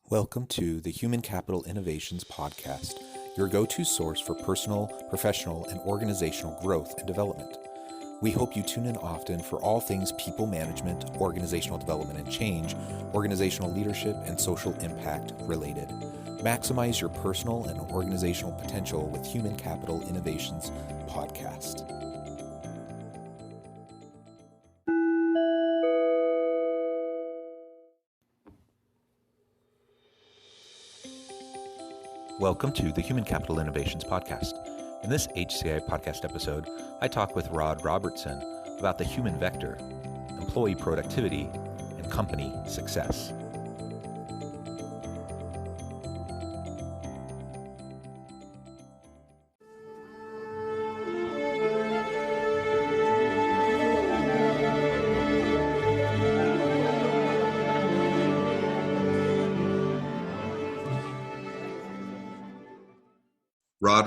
Welcome to the Human Capital Innovations Podcast, your go-to source for personal, professional, and organizational growth and development. We hope you tune in often for all things people management, organizational development and change, organizational leadership, and social impact related. Maximize your personal and organizational potential with Human Capital Innovations Podcast. Welcome to the Human Capital Innovations Podcast. In this HCI podcast episode, I talk with Robertson about the human vector, employee productivity, and company success.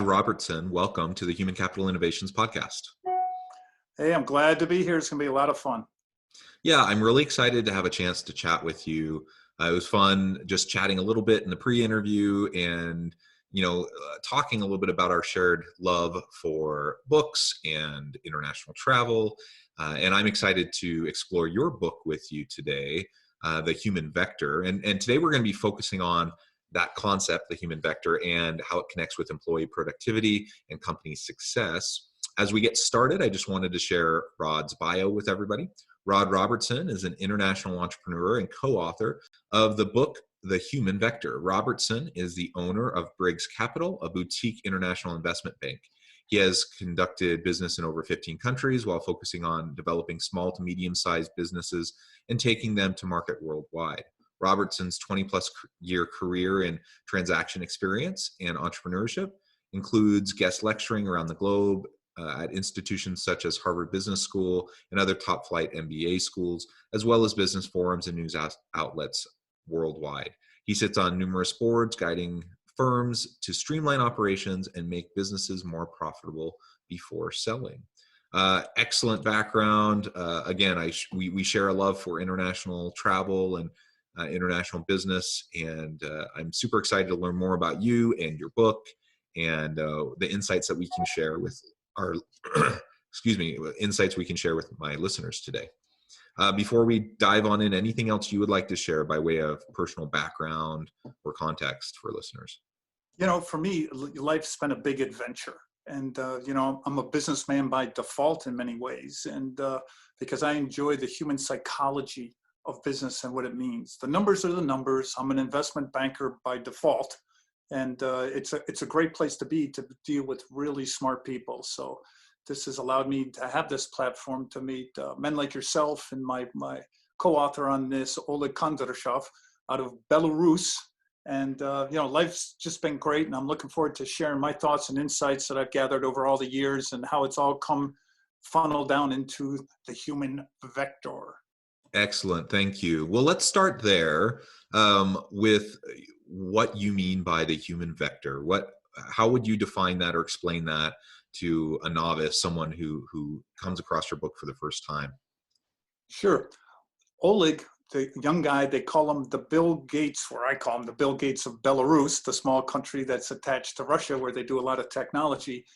Robertson, welcome to the Human Capital Innovations Podcast. Hey, I'm glad to be here. It's going to be a lot of fun. Yeah, I'm really excited to have a chance to chat with you. It was fun just chatting a little bit in the pre-interview and, talking a little bit about our shared love for books and international travel. And I'm excited to explore your book with you today, The Human Vector. And today we're going to be focusing on that concept, the human vector, and how it connects with employee productivity and company success. As we get started, I just wanted to share Rod's bio with everybody. Rod Robertson is an international entrepreneur and co-author of the book, The Human Vector. Robertson is the owner of Briggs Capital, a boutique international investment bank. He has conducted business in over 15 countries while focusing on developing small to medium-sized businesses and taking them to market worldwide. Robertson's 20-plus year career in transaction experience and entrepreneurship includes guest lecturing around the globe at institutions such as Harvard Business School and other top-flight MBA schools, as well as business forums and news outlets worldwide. He sits on numerous boards guiding firms to streamline operations and make businesses more profitable before selling. Excellent background. Again, we share a love for international travel and international business, and I'm super excited to learn more about you and your book and the insights that we can share with our insights we can share with my listeners today. Before we dive on in, anything else you would like to share by way of personal background or context for listeners? For me, life's been a big adventure. And, I'm a businessman by default in many ways. And because I enjoy the human psychology of business and what it means. The numbers are the numbers. I'm an investment banker by default. And it's a great place to be, to deal with really smart people. So this has allowed me to have this platform to meet men like yourself and my co-author on this, Oleg Kondrashov, out of Belarus. And, life's just been great. And I'm looking forward to sharing my thoughts and insights that I've gathered over all the years and how it's all come funnel down into the human vector. Excellent. Thank you. Well, let's start there with what you mean by the human vector. How would you define that or explain that to a novice, someone who comes across your book for the first time? Sure. Oleg, the young guy, they call him the Bill Gates, or I call him the Bill Gates of Belarus, the small country that's attached to Russia where they do a lot of technology.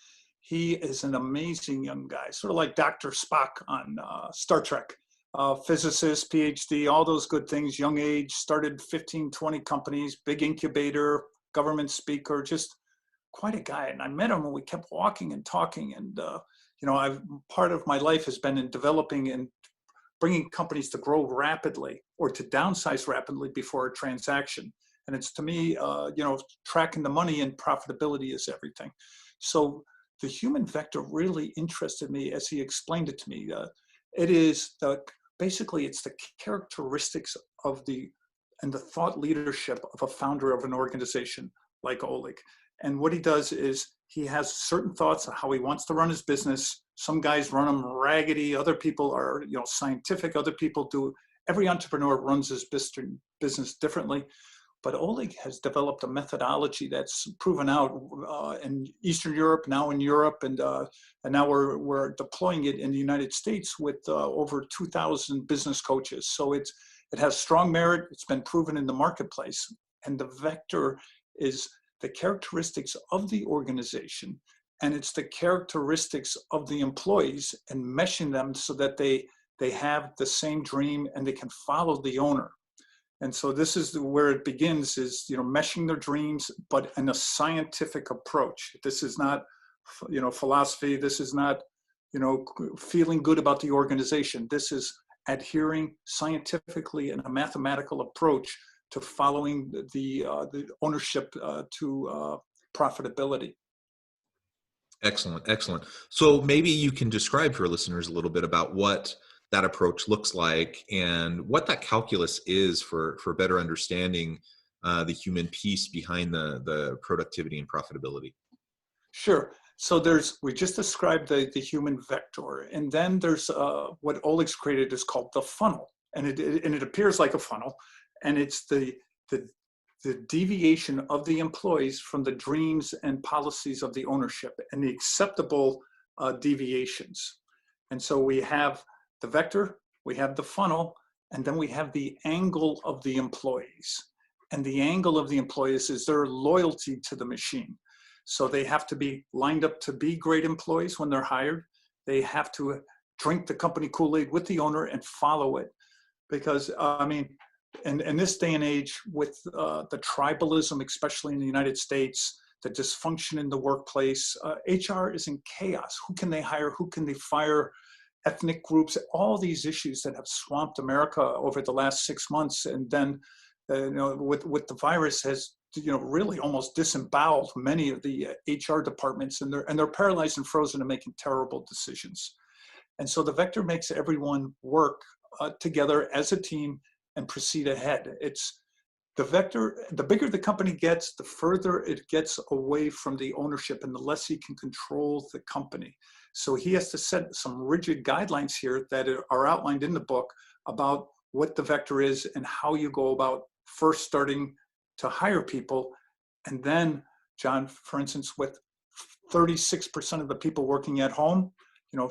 He is an amazing young guy, sort of like Dr. Spock on Star Trek. Physicist, PhD, all those good things, young age, started 15, 20 companies, big incubator, government speaker, just quite a guy. And I met him and we kept walking and talking. And, part of my life has been in developing and bringing companies to grow rapidly or to downsize rapidly before a transaction. And it's to me, tracking the money and profitability is everything. So the human vector really interested me as he explained it to me. Basically, it's the characteristics of the thought leadership of a founder of an organization like Oleg. And what he does is he has certain thoughts of how he wants to run his business. Some guys run them raggedy. Other people are, scientific. Other people do. Every entrepreneur runs his business differently. But Oleg has developed a methodology that's proven out in Eastern Europe, now in Europe, and now we're deploying it in the United States with over 2,000 business coaches. So it has strong merit. It's been proven in the marketplace. And the vector is the characteristics of the organization, and it's the characteristics of the employees, and meshing them so that they have the same dream and they can follow the owner. And so this is where it begins, is, meshing their dreams, but in a scientific approach. This is not, philosophy. This is not, feeling good about the organization. This is adhering scientifically in a mathematical approach to following the ownership to profitability. Excellent, excellent. So maybe you can describe for listeners a little bit about what that approach looks like and what that calculus is for better understanding the human piece behind the productivity and profitability. Sure. So we just described the human vector, and then there's what Oleg's created is called the funnel, and it appears like a funnel, and it's the deviation of the employees from the dreams and policies of the ownership and the acceptable deviations. And so we have the vector, we have the funnel, and then we have the angle of the employees. And the angle of the employees is their loyalty to the machine. So they have to be lined up to be great employees when they're hired. They have to drink the company Kool-Aid with the owner and follow it. Because, in this day and age, with the tribalism, especially in the United States, the dysfunction in the workplace, HR is in chaos. Who can they hire? Who can they fire? Ethnic groups, all these issues that have swamped America over the last 6 months, and then with the virus has really almost disemboweled many of the HR departments, and they're paralyzed and frozen and making terrible decisions. And so the vector makes everyone work together as a team and proceed ahead. It's the vector. The bigger the company gets, the further it gets away from the ownership, and the less he can control the company. So he has to set some rigid guidelines here that are outlined in the book about what the vector is and how you go about first starting to hire people. And then, John, for instance, with 36% of the people working at home,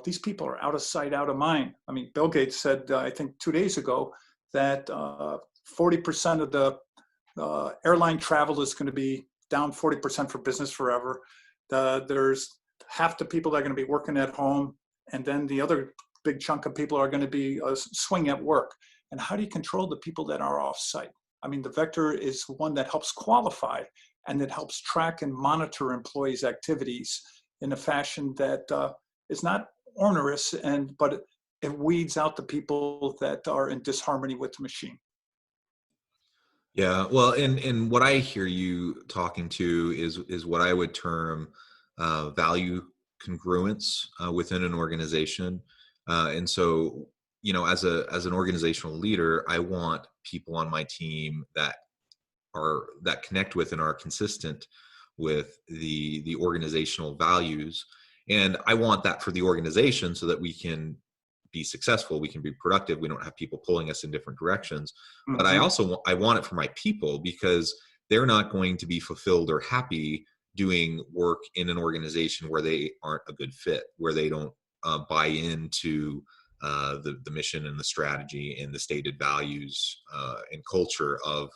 these people are out of sight, out of mind. I mean, Bill Gates said, I think 2 days ago, that 40% of the airline travel is going to be down 40% for business forever. There's half the people that are going to be working at home, and then the other big chunk of people are going to be swing at work. And how do you control the people that are off site? I mean, the vector is one that helps qualify and that helps track and monitor employees' activities in a fashion that is not onerous, but it weeds out the people that are in disharmony with the machine. Yeah, well, and what I hear you talking to is what I would term value congruence within an organization. And so, as an organizational leader, I want people on my team that connect with and are consistent with the organizational values. And I want that for the organization so that we can be successful, we can be productive, we don't have people pulling us in different directions. Mm-hmm. But I want it for my people, because they're not going to be fulfilled or happy doing work in an organization where they aren't a good fit, where they don't buy into the mission and the strategy and the stated values and culture of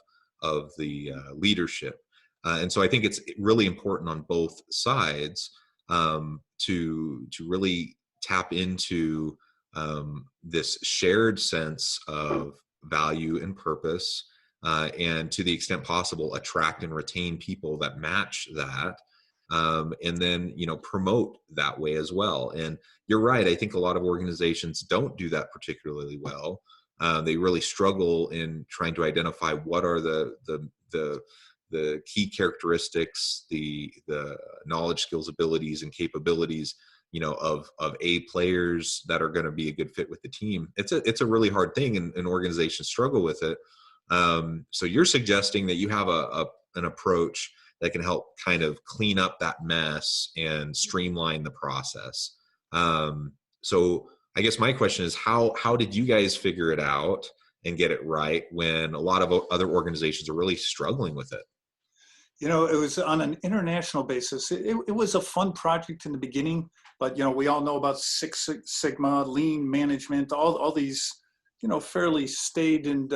the leadership. And so I think it's really important on both sides to really tap into this shared sense of value and purpose, and to the extent possible, attract and retain people that match that, and then promote that way as well. And you're right, I think a lot of organizations don't do that particularly well. They really struggle in trying to identify what are the key characteristics, the knowledge, skills, abilities, and capabilities of A players that are going to be a good fit with the team. It's a really hard thing, and organizations struggle with it. So you're suggesting that you have an approach that can help kind of clean up that mess and streamline the process. So I guess my question is, how did you guys figure it out and get it right when a lot of other organizations are really struggling with it? It was on an international basis. It was a fun project in the beginning, but we all know about Six Sigma, lean management, all these fairly staid and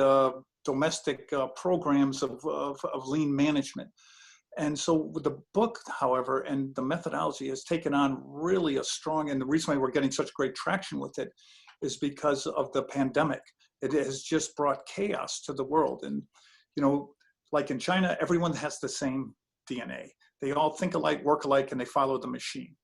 domestic programs of lean management. And so the book, however, and the methodology has taken on really a strong, and the reason why we're getting such great traction with it is because of the pandemic. It has just brought chaos to the world. And, like in China, everyone has the same DNA. They all think alike, work alike, and they follow the machine.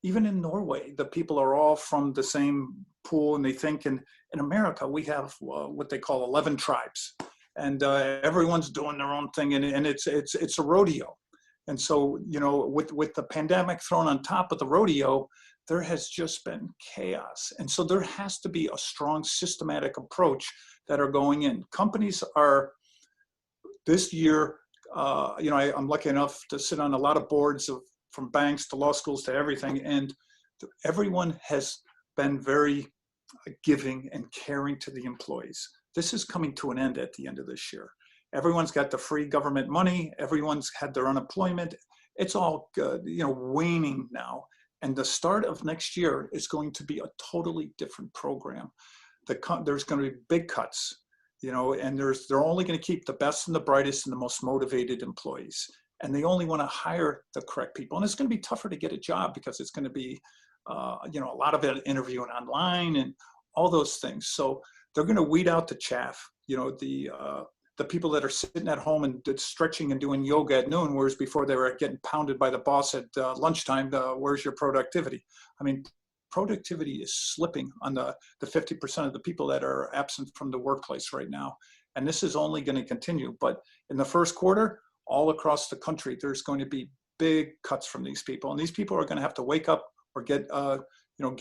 Even in Norway, the people are all from the same pool, and they think in America, we have what they call 11 tribes, and everyone's doing their own thing, and it's a rodeo. And so, with the pandemic thrown on top of the rodeo, there has just been chaos. And so there has to be a strong systematic approach that are going in. Companies are, this year, I'm lucky enough to sit on a lot of boards from banks to law schools to everything. And everyone has been very giving and caring to the employees. This is coming to an end at the end of this year. Everyone's got the free government money. Everyone's had their unemployment. It's all, waning now. And the start of next year is going to be a totally different program. There's going to be big cuts, and they're only going to keep the best and the brightest and the most motivated employees. And they only want to hire the correct people. And it's going to be tougher to get a job because it's going to be, a lot of it interviewing online and all those things. So they're going to weed out the chaff, the people that are sitting at home and stretching and doing yoga at noon, whereas before they were getting pounded by the boss at lunchtime, where's your productivity? I mean, productivity is slipping on the 50% of the people that are absent from the workplace right now. And this is only going to continue. But in the first quarter, all across the country, there's going to be big cuts from these people. And these people are going to have to wake up or get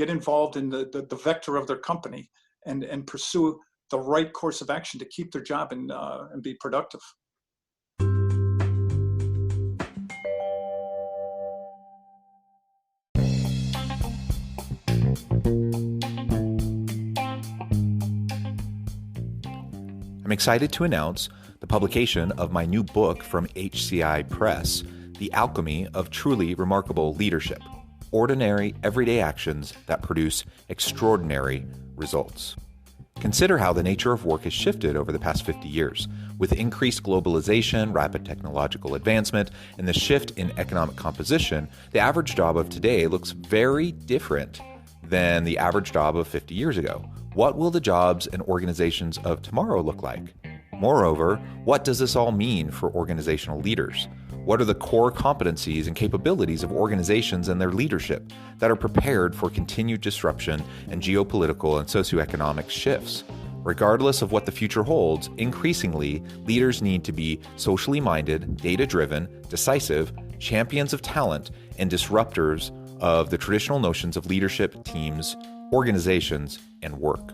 involved in the vector of their company and pursue the right course of action to keep their job and be productive. I'm excited to announce the publication of my new book from HCI Press, The Alchemy of Truly Remarkable Leadership: Ordinary, Everyday Actions that Produce Extraordinary Results. Consider how the nature of work has shifted over the past 50 years. With increased globalization, rapid technological advancement, and the shift in economic composition, the average job of today looks very different than the average job of 50 years ago. What will the jobs and organizations of tomorrow look like? Moreover, what does this all mean for organizational leaders? What are the core competencies and capabilities of organizations and their leadership that are prepared for continued disruption and geopolitical and socioeconomic shifts? Regardless of what the future holds, increasingly, leaders need to be socially minded, data-driven, decisive, champions of talent, and disruptors of the traditional notions of leadership, teams, organizations, and work.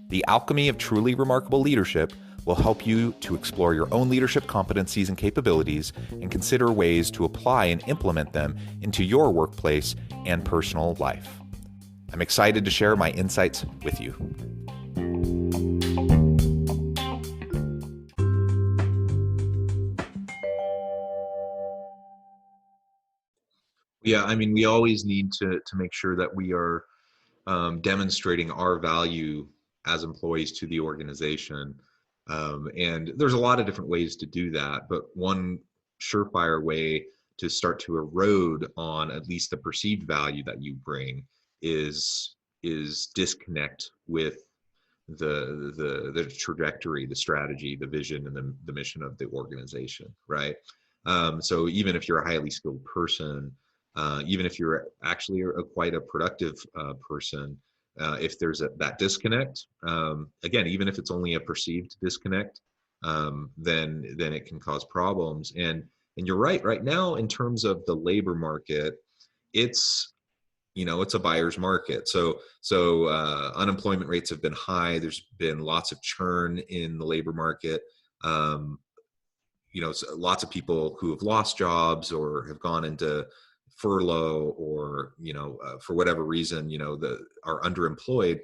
The Alchemy of Truly Remarkable Leadership will help you to explore your own leadership competencies and capabilities and consider ways to apply and implement them into your workplace and personal life. I'm excited to share my insights with you. Yeah, I mean, we always need to make sure that we are demonstrating our value as employees to the organization. And there's a lot of different ways to do that, but one surefire way to start to erode on at least the perceived value that you bring is disconnect with the trajectory, the strategy, the vision, and the mission of the organization, right? So even if you're a highly skilled person, even if you're actually quite a productive person, if there's that disconnect, again, even if it's only a perceived disconnect, then it can cause problems. And you're right now, in terms of the labor market, it's a buyer's market. So unemployment rates have been high. There's been lots of churn in the labor market. Lots of people who have lost jobs or have gone into furlough or for whatever reason are underemployed.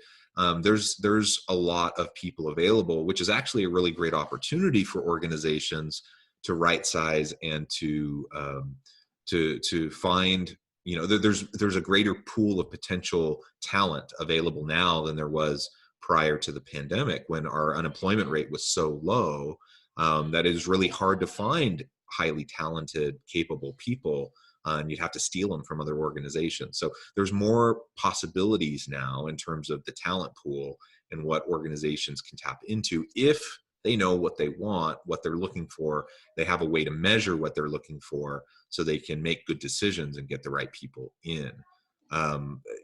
There's a lot of people available, which is actually a really great opportunity for organizations to right size and to find there's a greater pool of potential talent available now than there was prior to the pandemic, when our unemployment rate was so low that it was really hard to find highly talented, capable people, and you'd have to steal them from other organizations. So there's more possibilities now in terms of the talent pool and what organizations can tap into if they know what they want, what they're looking for. They have a way to measure what they're looking for so they can make good decisions and get the right people in.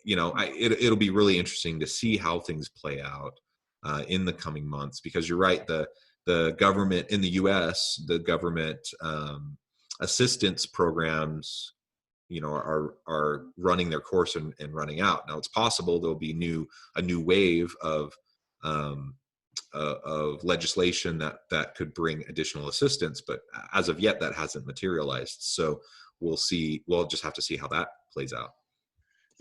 It'll be really interesting to see how things play out in the coming months, because you're right, the government in the U.S., the government assistance programs, are running their course and running out. Now it's possible there'll be a new wave of legislation that could bring additional assistance, but as of yet that hasn't materialized. So we'll see. We'll just have to see how that plays out.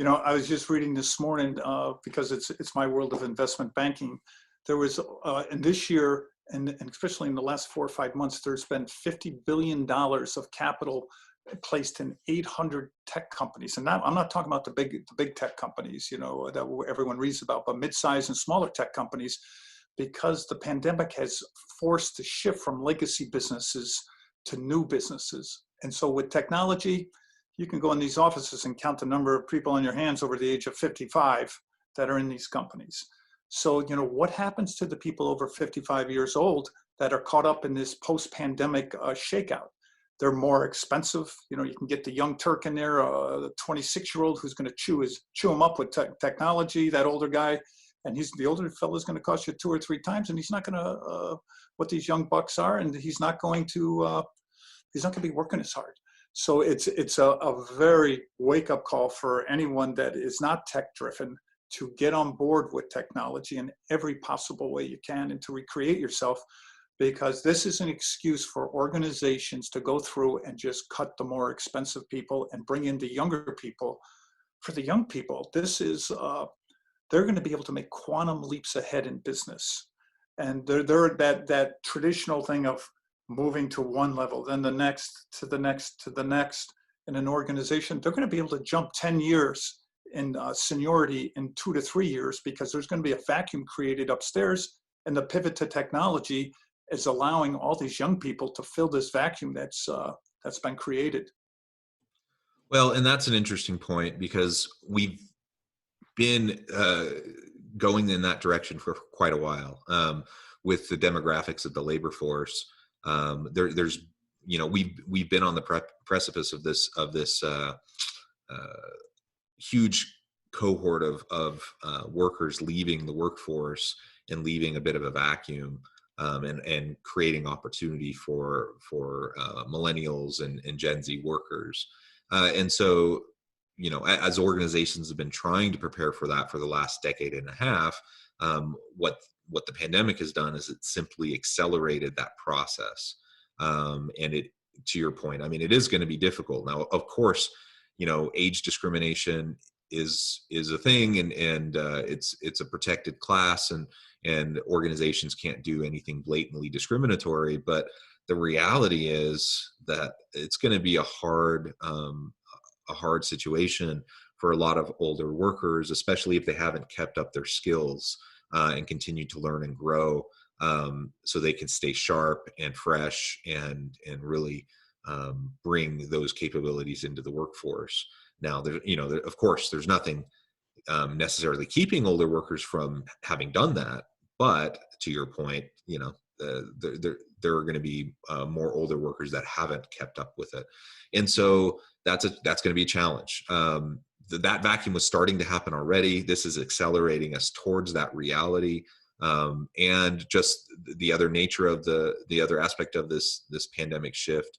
I was just reading this morning because it's my world of investment banking. There was in this year, and especially in the last 4 or 5 months, there's been $50 billion of capital placed in 800 tech companies. And I'm not talking about the big tech companies, that everyone reads about, but mid-sized and smaller tech companies, because the pandemic has forced the shift from legacy businesses to new businesses. And so with technology, you can go in these offices and count the number of people on your hands over the age of 55 that are in these companies. So, what happens to the people over 55 years old that are caught up in this post-pandemic shakeout? They're more expensive. You can get the young Turk in there, the 26-year-old who's going to chew him up with technology, that older guy. And the older fellow's going to cost you 2 or 3 times, and he's not going to, what these young bucks are, and he's not going to be working as hard. So it's a very wake-up call for anyone that is not tech-driven to get on board with technology in every possible way you can and to recreate yourself, because this is an excuse for organizations to go through and just cut the more expensive people and bring in the younger people. For the young people, this is, they're going to be able to make quantum leaps ahead in business. And they're that traditional thing of moving to one level, then the next, to the next, to the next in an organization. They're going to be able to jump 10 years in seniority in 2 to 3 years, because there's going to be a vacuum created upstairs, and the pivot to technology is allowing all these young people to fill this vacuum that's been created. Well, and that's an interesting point, because we've been going in that direction for quite a while with the demographics of the labor force. There's we've been on the precipice of this huge cohort of workers leaving the workforce and leaving a bit of a vacuum, and creating opportunity for millennials and Gen Z workers. And so, as organizations have been trying to prepare for that for the last decade and a half, what the pandemic has done is it simply accelerated that process. And it, to your point, it is going to be difficult. Now, of course, age discrimination is a thing, and it's a protected class, and organizations can't do anything blatantly discriminatory. But the reality is that it's going to be a hard situation for a lot of older workers, especially if they haven't kept up their skills and continue to learn and grow, so they can stay sharp and fresh and really bring those capabilities into the workforce. Now, of course, there's nothing necessarily keeping older workers from having done that, but to your point, there are going to be more older workers that haven't kept up with it, and so that's going to be a challenge. That vacuum was starting to happen already. This is accelerating us towards that reality, and just the other nature of the other aspect of this pandemic shift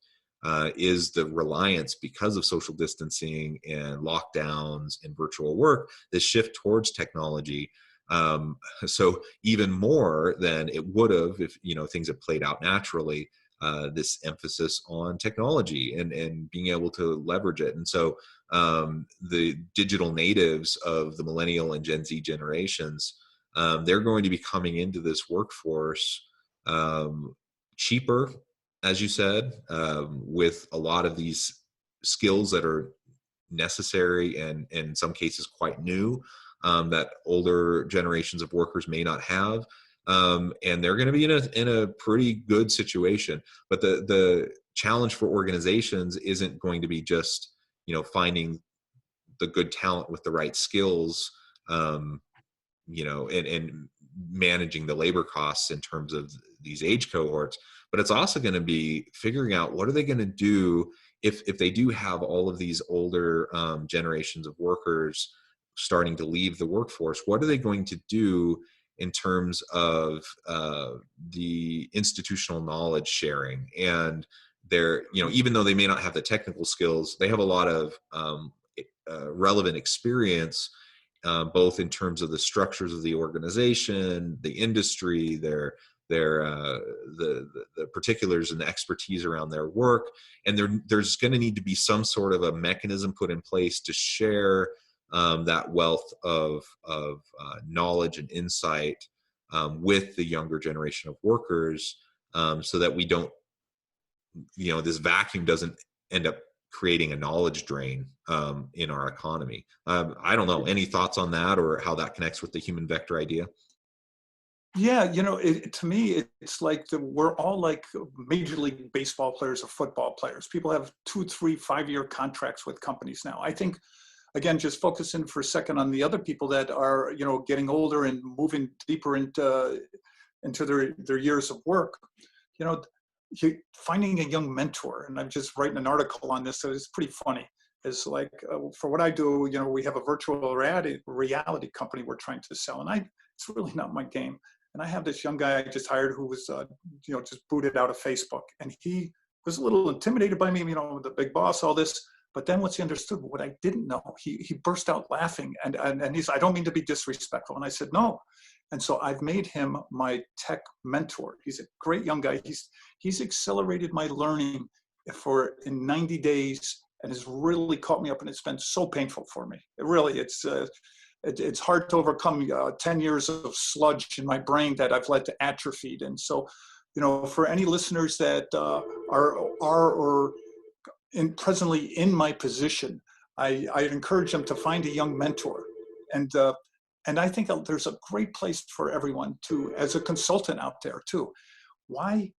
is the reliance, because of social distancing and lockdowns and virtual work, this shift towards technology. So even more than it would have if things have played out naturally, this emphasis on technology and being able to leverage it. And so the digital natives of the millennial and Gen Z generations, they're going to be coming into this workforce cheaper, as you said, with a lot of these skills that are necessary and in some cases quite new. that older generations of workers may not have. And they're going to be in a pretty good situation. But the challenge for organizations isn't going to be just, finding the good talent with the right skills, and managing the labor costs in terms of these age cohorts, but it's also going to be figuring out what are they going to do if they do have all of these older generations of workers starting to leave the workforce. What are they going to do in terms of the institutional knowledge sharing? And they're, even though they may not have the technical skills, they have a lot of relevant experience, both in terms of the structures of the organization, the industry, the particulars and the expertise around their work. And there's going to need to be some sort of a mechanism put in place to share that wealth of knowledge and insight with the younger generation of workers, so that we don't, this vacuum doesn't end up creating a knowledge drain in our economy. I don't know, any thoughts on that, or how that connects with the human vector idea? Yeah, to me, it's like we're all like Major League Baseball players or football players. People have 2, 3, 5-year contracts with companies now. I think, again, just focusing for a second on the other people that are, getting older and moving deeper into their years of work. Finding a young mentor, and I'm just writing an article on this, so it's pretty funny. Is like, for what I do, we have a virtual reality company we're trying to sell, and it's really not my game. And I have this young guy I just hired who was, just booted out of Facebook, and he was a little intimidated by me, the big boss, all this. But then once he understood what I didn't know, he burst out laughing, and he said, "I don't mean to be disrespectful." And I said, "No." And so I've made him my tech mentor. He's a great young guy. He's accelerated my learning in 90 days, and has really caught me up. And it's been so painful for me. It's hard to overcome 10 years of sludge in my brain that I've let to atrophied. And so, for any listeners that are presently in my position, I encourage them to find a young mentor. And I think there's a great place for everyone to, as a consultant out there too. Why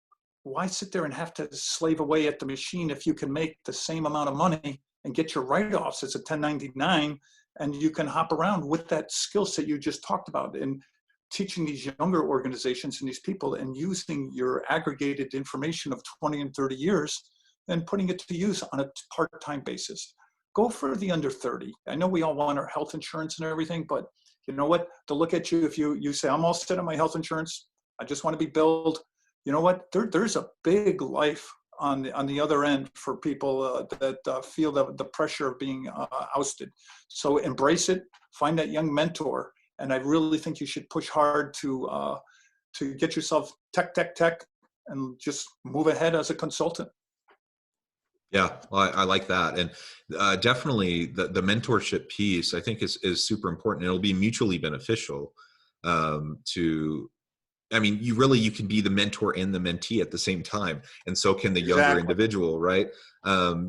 sit there and have to slave away at the machine if you can make the same amount of money and get your write-offs as a 1099, and you can hop around with that skill set you just talked about, and teaching these younger organizations and these people, and using your aggregated information of 20 and 30 years and putting it to use on a part-time basis. Go for the under 30. I know we all want our health insurance and everything, but you know what? To look at you, if you say, "I'm all set on my health insurance, I just want to be billed," you know what? There's a big life on the other end for people that feel the pressure of being ousted. So embrace it. Find that young mentor, and I really think you should push hard to get yourself tech, and just move ahead as a consultant. Yeah, well, I like that. And definitely the mentorship piece, I think, is super important. It'll be mutually beneficial you can be the mentor and the mentee at the same time. And so can the younger individual, right?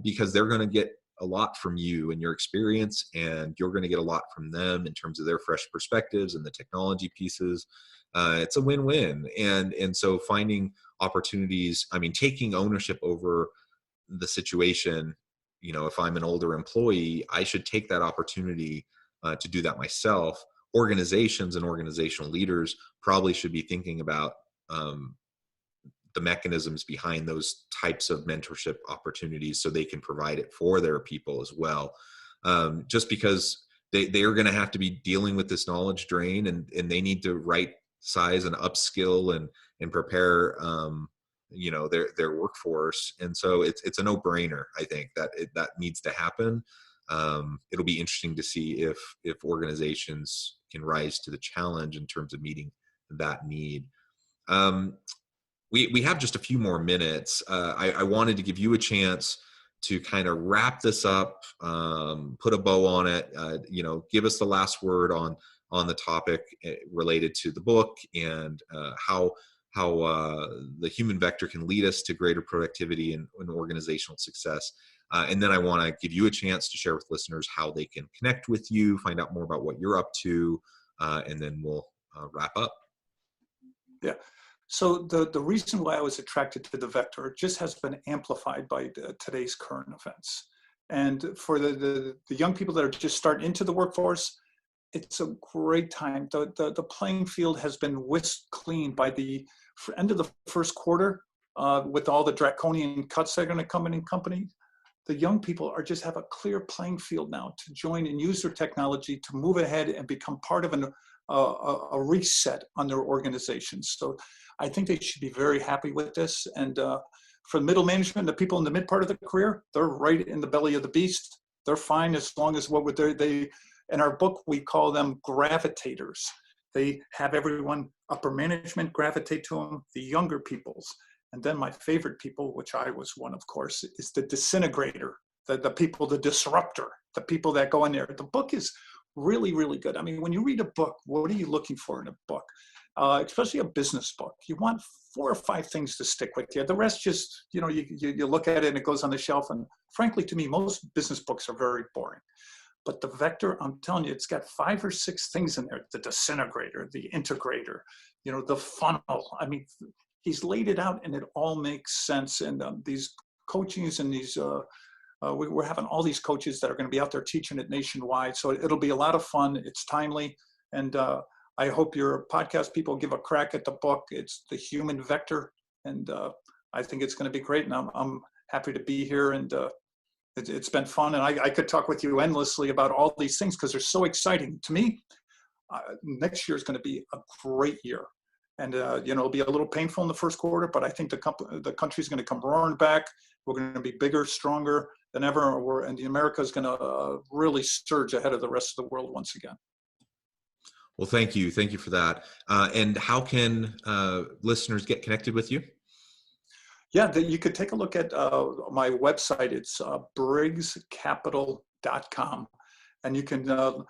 Because they're going to get a lot from you and your experience, and you're going to get a lot from them in terms of their fresh perspectives and the technology pieces. It's a win-win. And so finding opportunities, taking ownership over the situation. If I'm an older employee, I should take that opportunity to do that myself. Organizations and organizational leaders probably should be thinking about the mechanisms behind those types of mentorship opportunities, so they can provide it for their people as well. Just because they are going to have to be dealing with this knowledge drain, and they need to right size and upskill and prepare their workforce. And so it's a no-brainer. I think that needs to happen. It'll be interesting to see if organizations can rise to the challenge in terms of meeting that need. We have just a few more minutes. I wanted to give you a chance to kind of wrap this up, put a bow on it, give us the last word on the topic related to the book, and how the human vector can lead us to greater productivity and organizational success. And then I want to give you a chance to share with listeners how they can connect with you, find out more about what you're up to, and then we'll wrap up. Yeah. So the reason why I was attracted to the vector just has been amplified by today's current events. And for the young people that are just starting into the workforce, it's a great time. The playing field has been whisked clean by the end of the first quarter with all the draconian cuts that are going to come in companies. The young people just have a clear playing field now to join and use their technology to move ahead and become part of a reset on their organizations. So I think they should be very happy with this. And for the middle management, the people in the mid part of the career, they're right in the belly of the beast. They're fine as long as they in our book, we call them gravitators. They have everyone, upper management gravitate to them, the younger peoples. And then my favorite people, which I was one, of course, is the disintegrator, the people, the disruptor, the people that go in there. The book is really, really good. I mean, when you read a book, what are you looking for in a book? Especially a business book. You want 4 or 5 things to stick with you. The rest just, you look at it and it goes on the shelf. And frankly, to me, most business books are very boring. But the vector, I'm telling you, it's got 5 or 6 things in there. The disintegrator, the integrator, the funnel. I mean, he's laid it out and it all makes sense. And these coachings and these, we're having all these coaches that are going to be out there teaching it nationwide. So it'll be a lot of fun. It's timely. And I hope your podcast people give a crack at the book. It's The Human Vector. And I think it's going to be great. And I'm happy to be here. And it's been fun. And I could talk with you endlessly about all these things because they're so exciting. To me, next year is going to be a great year. And, it'll be a little painful in the first quarter, but I think the country's going to come roaring back. We're going to be bigger, stronger than ever. And America is going to really surge ahead of the rest of the world once again. Well, thank you. Thank you for that. And how can listeners get connected with you? Yeah, you could take a look at my website. It's briggscapital.com. And you can go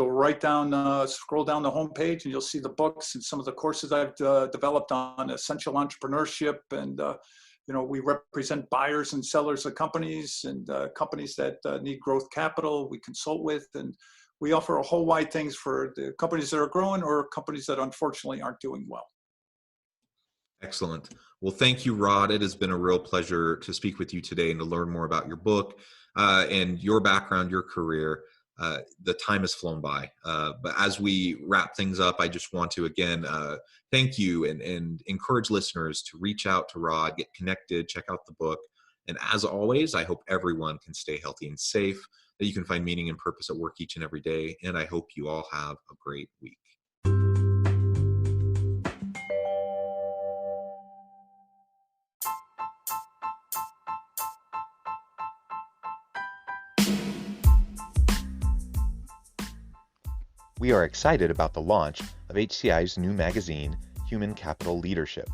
right down, scroll down the homepage, and you'll see the books and some of the courses I've developed on essential entrepreneurship. And, we represent buyers and sellers of companies and companies that need growth capital we consult with. And we offer a whole wide things for the companies that are growing or companies that unfortunately aren't doing well. Excellent. Well, thank you, Rod. It has been a real pleasure to speak with you today and to learn more about your book and your background, your career. The time has flown by. But as we wrap things up, I just want to, again, thank you and encourage listeners to reach out to Rod, get connected, check out the book. And as always, I hope everyone can stay healthy and safe, that you can find meaning and purpose at work each and every day. And I hope you all have a great week. We are excited about the launch of HCI's new magazine, Human Capital Leadership.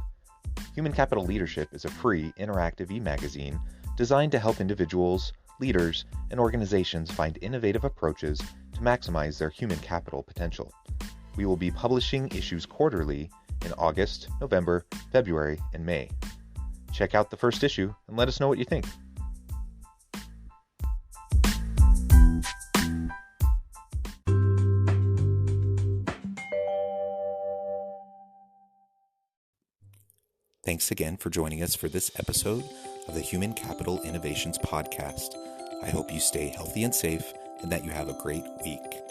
Human Capital Leadership is a free, interactive e-magazine designed to help individuals, leaders, and organizations find innovative approaches to maximize their human capital potential. We will be publishing issues quarterly in August, November, February, and May. Check out the first issue and let us know what you think. Thanks again for joining us for this episode of the Human Capital Innovations Podcast. I hope you stay healthy and safe and that you have a great week.